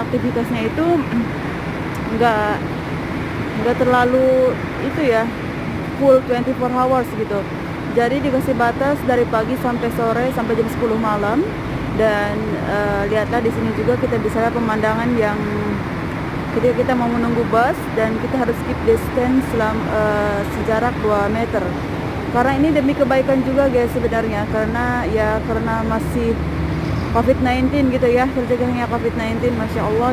aktivitasnya itu nggak nggak terlalu itu ya, full 24 hours gitu. Jadi dikasih batas dari pagi sampai sore sampai jam 10 malam. Dan lihatlah di sini juga kita bisa lihat pemandangan yang ketika kita mau menunggu bus dan kita harus keep distance sejarak 2 meter. Karena ini demi kebaikan juga guys sebenarnya, karena masih COVID-19 gitu ya, terjadinya COVID-19, Masya Allah.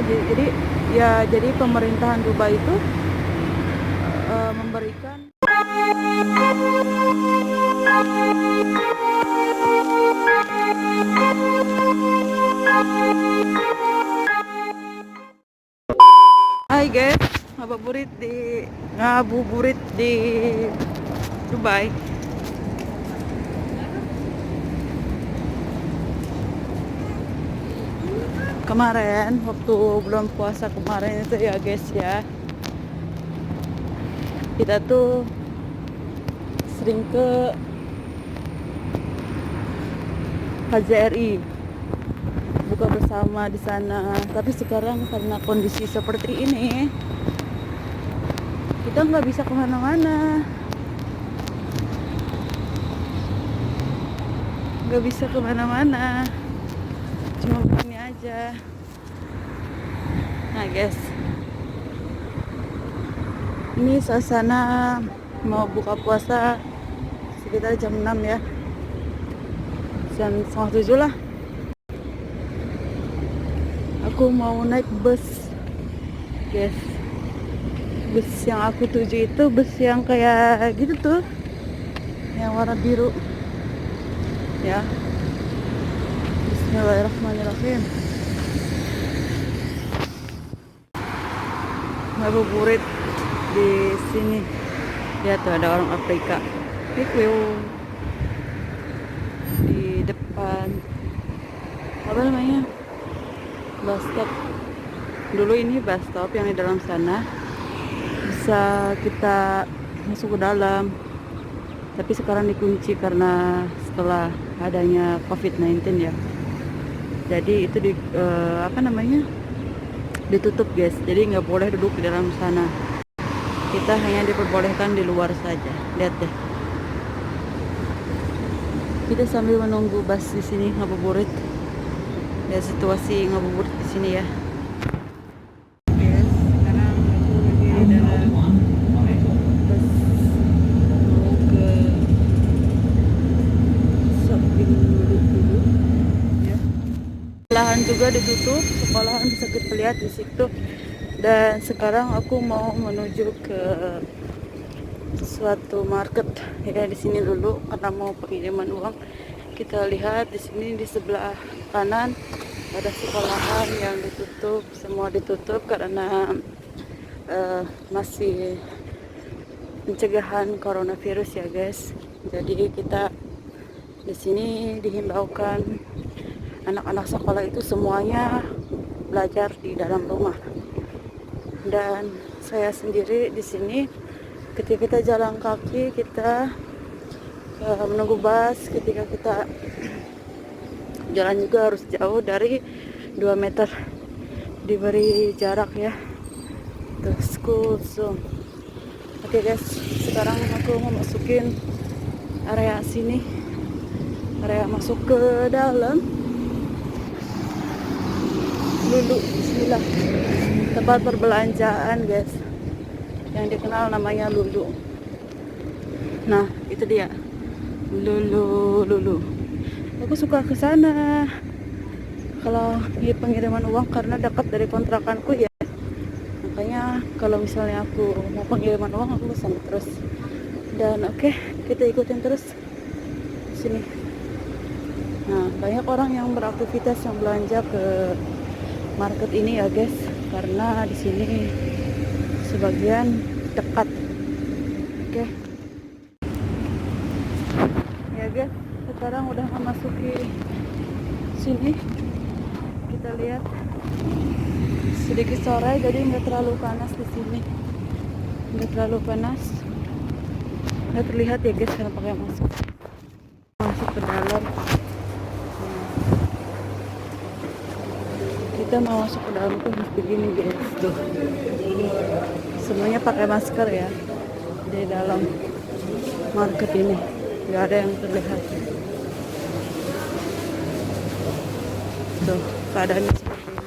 Jadi pemerintahan Dubai itu memberikan Hai guys, ngabuburit di Dubai. Kemarin waktu bulan puasa kemarin itu ya guys ya, kita tuh sering ke KJRI buka bersama di sana. Tapi sekarang karena kondisi seperti ini, kita nggak bisa kemana-mana, cuma begini aja. Nah guys, ini suasana mau buka puasa sekitar jam 6 ya, jam setengah 7 lah. Aku mau naik bus guys. Bus yang aku tuju itu bus yang kayak gitu tuh, yang warna biru ya. Bismillahirrahmanirrahim. Ngabuburit di sini. Lihat tuh ada orang Afrika. Di depan apa namanya, bus stop. Dulu ini bus stop yang di dalam sana bisa kita masuk ke dalam, tapi sekarang dikunci karena setelah adanya COVID-19 ya. Jadi itu ditutup guys, jadi nggak boleh duduk di dalam sana, kita hanya diperbolehkan di luar saja. Lihat deh, kita sambil menunggu bus di sini ngabuburit. Ya, situasi ngabuburit di sini ya. Yes, sekarang aku lagi di dalam bus mau ke shopping dulu ya. Sekolahan juga ditutup, sekolahan bisa kita lihat di situ. Dan sekarang aku mau menuju ke suatu market ya, di sini dulu karena mau pengiriman uang. Kita lihat di sini di sebelah kanan ada sekolahan yang ditutup, semua ditutup karena masih pencegahan coronavirus ya guys. Jadi kita di sini dihimbaukan anak-anak sekolah itu semuanya belajar di dalam rumah. Dan saya sendiri di sini ketika kita jalan kaki, kita menunggu bus, ketika kita jalan juga harus jauh dari 2 meter, diberi jarak ya. Terus school zone. Oke guys, sekarang aku mau masukin area sini, area masuk ke dalam dulu. Bismillah, tempat perbelanjaan guys yang dikenal namanya Lulu. Nah itu dia Lulu. Aku suka ke sana kalau pengiriman uang karena dekat dari kontrakanku ya. Makanya kalau misalnya aku mau pengiriman uang aku ke sana terus. Dan oke, kita ikutin terus sini. Nah, banyak orang yang beraktivitas yang belanja ke market ini ya guys, karena di sini sebagian dekat. Oke. Ya guys, sekarang udah memasuki sini. Kita lihat sedikit sore, jadi nggak terlalu panas di sini, nggak terlalu panas, nggak terlihat ya guys karena pakai masker. Masuk ke dalam, kita kita mau masuk ke dalam tuh harus begini guys, tuh semuanya pakai masker ya di dalam market ini, nggak ada yang terlihat. Tuh keadaannya seperti ini.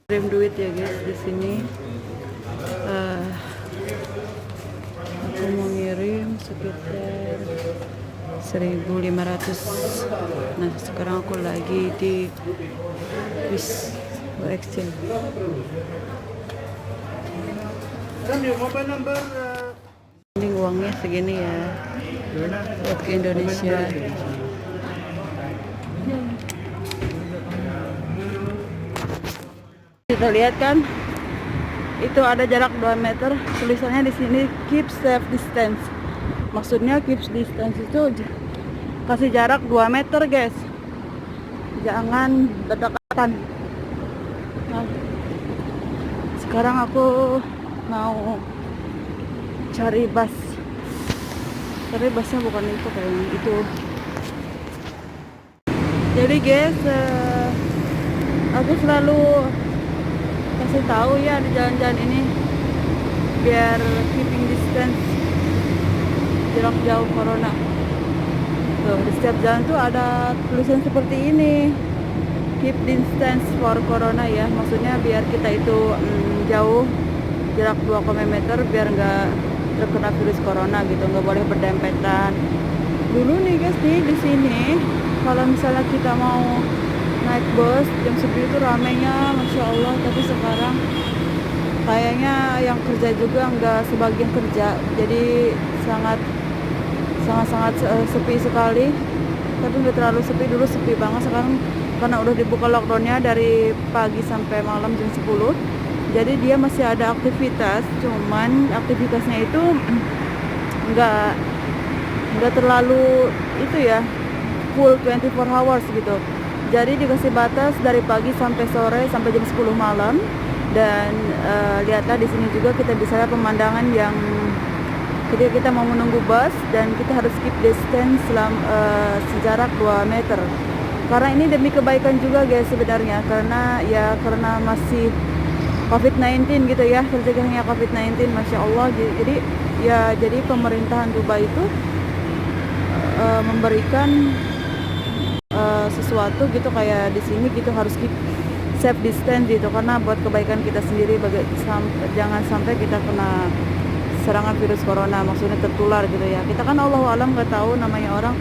Kirim duit ya guys di sini. Aku mau ngirim sekitar 1.500. Nah sekarang aku lagi di Swiss Exchange. Ini uangnya segini ya buat ke Indonesia. Kita lihat kan, itu ada jarak 2 meter. Tulisannya di sini keep safe distance. Maksudnya keep distance itu kasih jarak 2 meter guys. Jangan berdekatan. Nah, sekarang aku mau cari bus. Tapi busnya bukan itu kayaknya, itu. Jadi guys, aku selalu kasih tahu ya di jalan-jalan ini biar keeping distance, jarak jauh corona. Tuh, di setiap jalan tuh ada tulisan seperti ini, keep distance for corona ya. Maksudnya biar kita itu jauh, jarak 2 meter biar nggak terkena virus corona gitu, nggak boleh berdempetan. Dulu nih guys nih di sini kalau misalnya kita mau naik bus jam segitu itu ramenya Masya Allah, tapi sekarang kayaknya yang kerja juga nggak sebagian kerja, jadi sangat sepi sekali. Tapi nggak terlalu sepi, dulu sepi banget. Sekarang karena udah dibuka lockdownnya dari pagi sampai malam jam 10, jadi dia masih ada aktivitas, cuman aktivitasnya itu nggak terlalu itu ya full 24 hours gitu. Jadi dikasih batas dari pagi sampai sore sampai jam 10 malam. Dan lihatlah di sini juga kita bisa lihat pemandangan yang ketika kita mau menunggu bus dan kita harus keep distance sejarak 2 meter. Karena ini demi kebaikan juga guys sebenarnya, karena masih COVID-19 gitu ya, terjadinya COVID-19 Masya Allah. Jadi pemerintahan Dubai itu memberikan sesuatu gitu kayak di sini gitu, harus keep safe distance gitu, karena buat kebaikan kita sendiri, jangan sampai kita kena serangan virus corona, maksudnya tertular gitu ya. Kita kan Allahu alam nggak tahu, namanya orang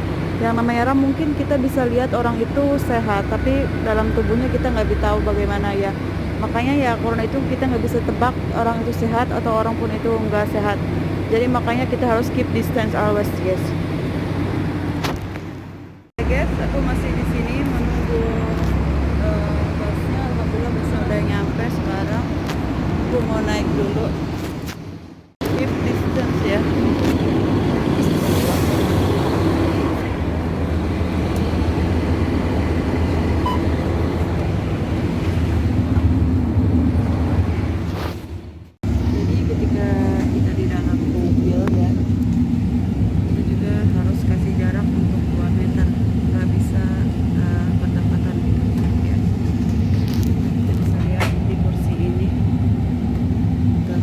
mungkin kita bisa lihat orang itu sehat, tapi dalam tubuhnya kita nggak bisa tahu bagaimana ya. Makanya ya corona itu kita nggak bisa tebak orang itu sehat atau orang pun itu nggak sehat. Jadi makanya kita harus keep distance always guys. Guys, aku masih di sini menunggu busnya. Alhamdulillah busnya udah nyampe sekarang. Aku mau naik dulu. Keep distance ya. Jadi ketika kita di dalam mobil ya, kita juga harus kasih jarak untuk 2 meter. Nggak bisa berdekatan gitu ya. Kita bisa lihat di kursi ini. Tuh.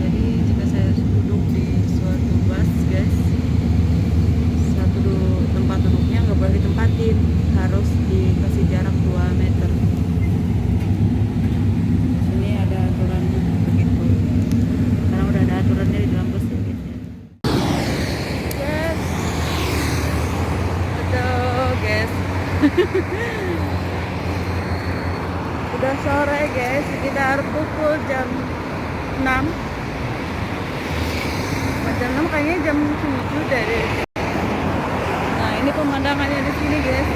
Jadi jika saya duduk di suatu bus guys, tempat duduknya nggak boleh ditempatin, harus dikasih jarak 2 meter. Ini ada aturannya begitu, karena udah ada aturannya di dalam bus ya guys ya. Yes, betul guys. Udah sore guys, sekitar pukul jam 6. Jam 6 kayaknya jam 7 deh. Nah, ini pemandangannya di sini guys.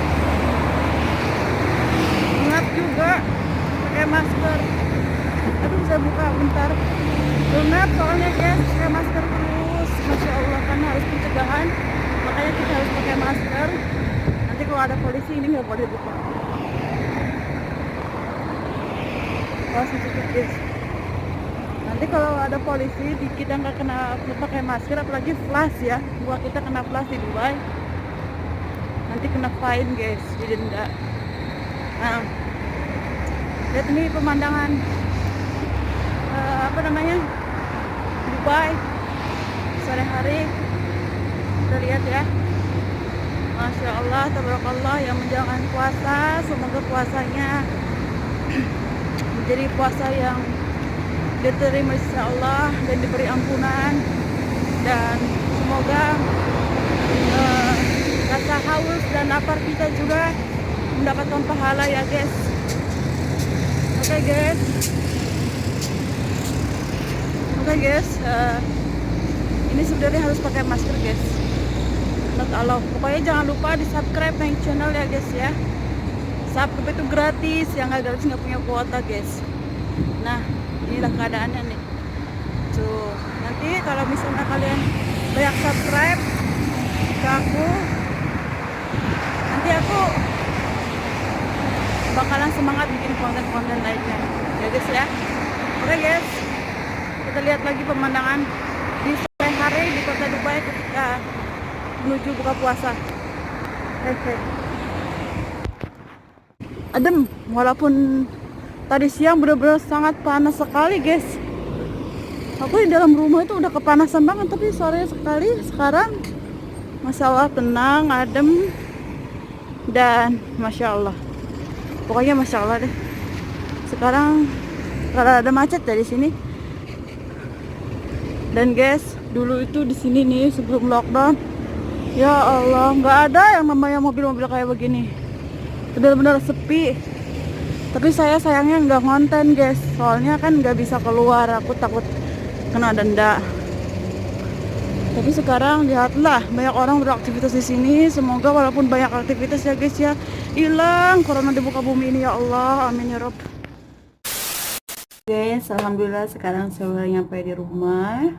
Ngap juga pakai masker. Aduh, bisa buka bentar. Ngap soalnya guys, pakai masker terus. Masya Allah, kan harus pencegahan. Makanya kita harus pakai masker. Nanti kalau ada polisi ini nggak boleh buka. Langsung tutup guys. Nanti kalau ada polisi kita nggak kena pakai masker, apalagi flash ya, buat kita kena flash di Dubai, nanti kena fine guys, didenda. Nah, Lihat ini pemandangan apa namanya, Dubai sore hari. Kita lihat ya, Masya Allah, tabarakallah, yang menjalankan puasa, semoga puasanya menjadi puasa yang diterima insya Allah dan diberi ampunan, dan semoga rasa haus dan lapar kita juga mendapatkan pahala ya guys. Oke guys, ini sebenarnya harus pakai masker guys. Allah, pokoknya jangan lupa di subscribe my channel ya guys ya. Subscribe itu gratis, yang nggak gratis nggak punya kuota guys. Nah, inilah keadaannya nih. Tuh, nanti kalau misalnya kalian banyak subscribe ke aku, nanti aku bakalan semangat bikin konten-konten lainnya ya guys ya. Oke guys, kita lihat lagi pemandangan di sore hari di kota Dubai ketika menuju buka puasa. Adem, walaupun tadi siang benar-benar sangat panas sekali guys. Aku di dalam rumah itu udah kepanasan banget, tapi sore sekali sekarang Masya Allah tenang, adem, dan Masya Allah, pokoknya Masya Allah deh. Sekarang rada ada macet dari sini. Dan guys, dulu itu di sini nih sebelum lockdown, ya Allah, nggak ada yang namanya mobil-mobil kayak begini. Benar-benar sepi. Tapi saya sayangnya nggak ngonten guys, soalnya kan nggak bisa keluar, aku takut kena denda. Tapi sekarang lihatlah, banyak orang beraktivitas di sini. Semoga walaupun banyak aktivitas ya guys ya, hilang corona di muka bumi ini ya Allah, amin ya Rob. Guys, alhamdulillah sekarang saya udah nyampe di rumah.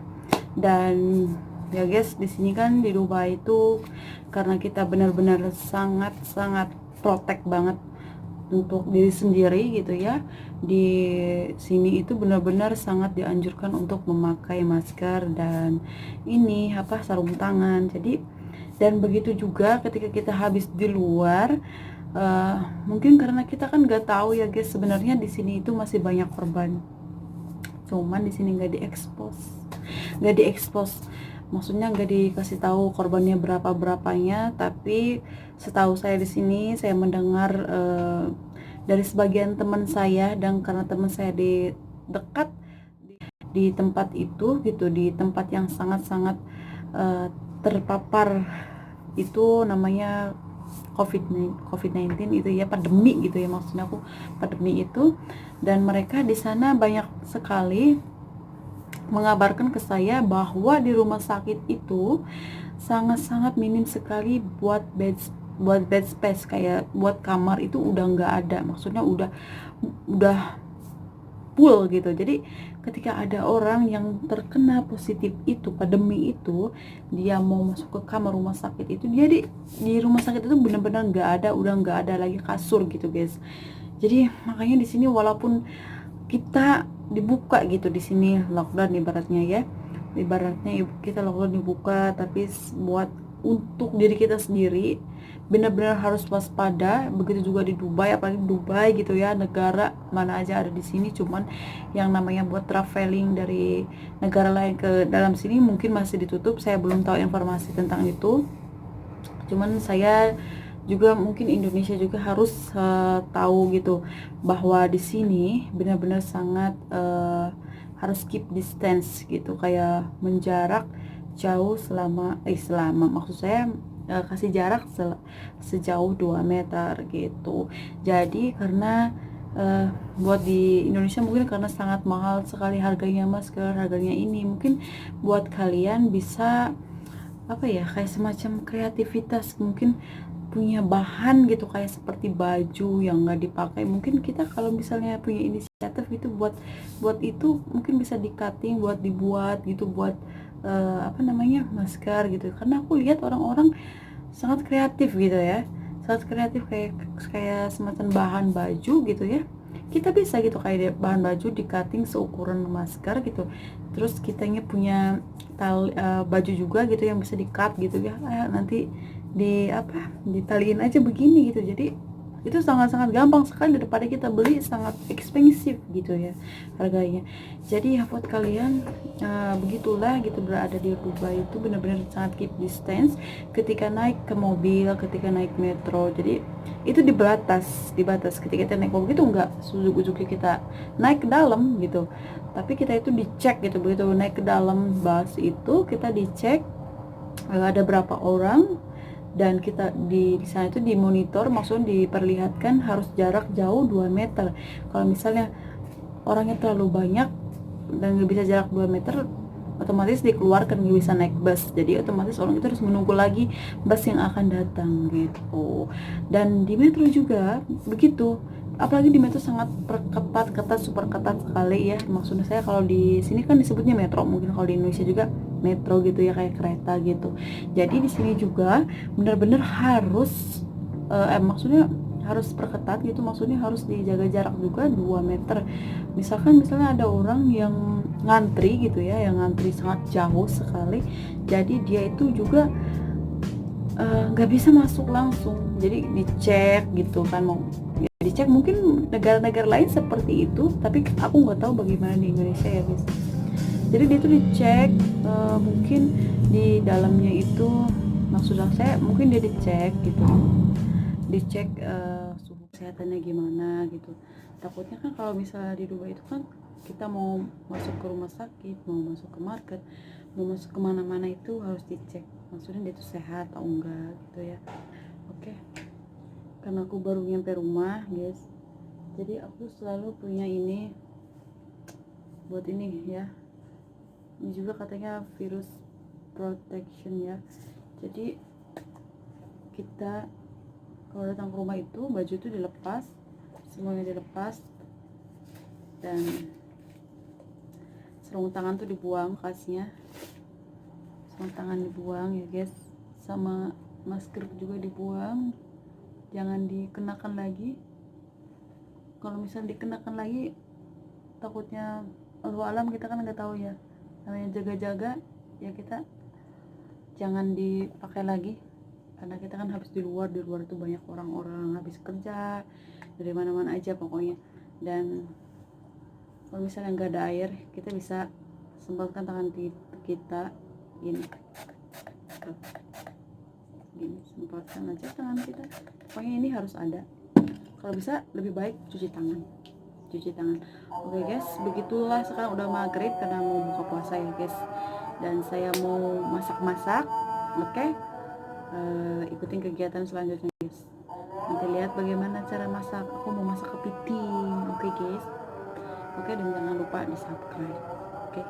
Dan ya guys, di sini kan di Dubai itu karena kita benar-benar sangat protect banget untuk diri sendiri gitu ya. Di sini itu benar-benar sangat dianjurkan untuk memakai masker dan ini sarung tangan. Jadi, dan begitu juga ketika kita habis di luar, mungkin karena kita kan nggak tahu ya guys, sebenarnya di sini itu masih banyak korban. Cuman di sini nggak diekspos, maksudnya nggak dikasih tahu korbannya berapanya. Tapi setahu saya di sini, saya mendengar dari sebagian teman saya, dan karena teman saya di dekat di tempat itu gitu, di tempat yang sangat terpapar, itu namanya COVID-19 itu ya, pandemi gitu ya, maksudnya aku pandemi itu. Dan mereka di sana banyak sekali mengabarkan ke saya bahwa di rumah sakit itu sangat minim sekali buat bed space, kayak buat kamar itu udah nggak ada, maksudnya udah full gitu. Jadi ketika ada orang yang terkena positif itu, pandemi itu, dia mau masuk ke kamar rumah sakit itu, dia di rumah sakit itu benar-benar udah nggak ada lagi kasur gitu guys. Jadi makanya di sini walaupun kita dibuka gitu, di sini lockdown ibaratnya kita lockdown dibuka, tapi buat untuk diri kita sendiri benar-benar harus waspada. Begitu juga di Dubai, apalagi Dubai gitu ya, negara mana aja ada di sini. Cuman yang namanya buat traveling dari negara lain ke dalam sini mungkin masih ditutup, saya belum tahu informasi tentang itu. Cuman saya juga mungkin Indonesia juga harus tahu gitu, bahwa di sini benar-benar sangat harus keep distance gitu, kayak menjarak jauh selama maksud saya kasih jarak sejauh 2 meter gitu. Jadi karena buat di Indonesia mungkin karena sangat mahal sekali harganya masker, harganya ini, mungkin buat kalian bisa kayak semacam kreativitas, mungkin punya bahan gitu kayak seperti baju yang nggak dipakai. Mungkin kita kalau misalnya punya inisiatif itu buat itu, mungkin bisa di cutting buat dibuat gitu, buat masker gitu. Karena aku lihat orang-orang sangat kreatif gitu ya, sangat kreatif, kayak semacam bahan baju gitu ya. Kita bisa gitu kayak bahan baju di cutting seukuran masker gitu, terus kitanya punya baju juga gitu yang bisa di cut gitu ya, nanti ditaliin aja begini gitu. Jadi itu sangat-sangat gampang sekali daripada kita beli sangat expensive gitu ya harganya. Jadi ya buat kalian begitulah gitu, berada di Dubai itu benar-benar sangat keep distance ketika naik ke mobil, ketika naik metro. Jadi itu dibatas ketika kita naik mobil itu enggak ujuk-ujuk kita naik ke dalam gitu, tapi kita itu dicek gitu. Begitu naik ke dalam bus itu kita dicek ada berapa orang, dan kita di sana itu dimonitor, maksudnya diperlihatkan harus jarak jauh 2 meter. Kalau misalnya orangnya terlalu banyak dan nggak bisa jarak 2 meter, otomatis dikeluarkan, nggak bisa naik bus. Jadi otomatis orang itu harus menunggu lagi bus yang akan datang gitu. Dan di metro juga begitu, apalagi di metro sangat ketat, super ketat sekali ya. Maksudnya saya kalau di sini kan disebutnya metro, mungkin kalau di Indonesia juga metro gitu ya, kayak kereta gitu. Jadi di sini juga benar-benar harus maksudnya harus perketat gitu, maksudnya harus dijaga jarak juga 2 meter. Misalnya ada orang yang ngantri gitu ya, yang ngantri sangat jauh sekali, jadi dia itu juga nggak bisa masuk langsung, jadi dicek gitu kan, mau ya dicek. Mungkin negara-negara lain seperti itu, tapi aku nggak tahu bagaimana di Indonesia ya guys. Jadi dia itu dicek, mungkin di dalamnya itu, maksudnya saya mungkin dia dicek gitu, dicek suhu kesehatannya gimana gitu. Takutnya kan kalau misalnya di Dubai itu kan kita mau masuk ke rumah sakit, mau masuk ke market, mau masuk kemana-mana itu harus dicek, maksudnya dia itu sehat atau enggak gitu ya. Oke, karena aku baru nyampe rumah guys, jadi aku selalu punya ini buat ini ya. Ini juga katanya virus protection ya. Jadi kita kalau datang ke rumah itu baju itu dilepas, semuanya dilepas, dan sarung tangan tuh dibuang bekasnya, sarung tangan dibuang ya guys, sama masker juga dibuang, jangan dikenakan lagi. Kalau misalnya dikenakan lagi takutnya Allahu alam, kita kan nggak tahu ya, namanya jaga-jaga ya, kita jangan dipakai lagi karena kita kan habis di luar itu banyak orang-orang habis kerja dari mana-mana aja pokoknya. Dan kalau misalnya nggak ada air, kita bisa semprotkan tangan kita gini, semprotkan aja tangan kita, pokoknya ini harus ada. Kalau bisa lebih baik cuci tangan. Oke guys, begitulah, sekarang udah maghrib karena mau buka puasa ya guys, dan saya mau masak-masak. Oke, ikutin kegiatan selanjutnya guys, nanti lihat bagaimana cara masak. Aku mau masak kepiting. Oke guys, oke, dan jangan lupa di subscribe. Oke.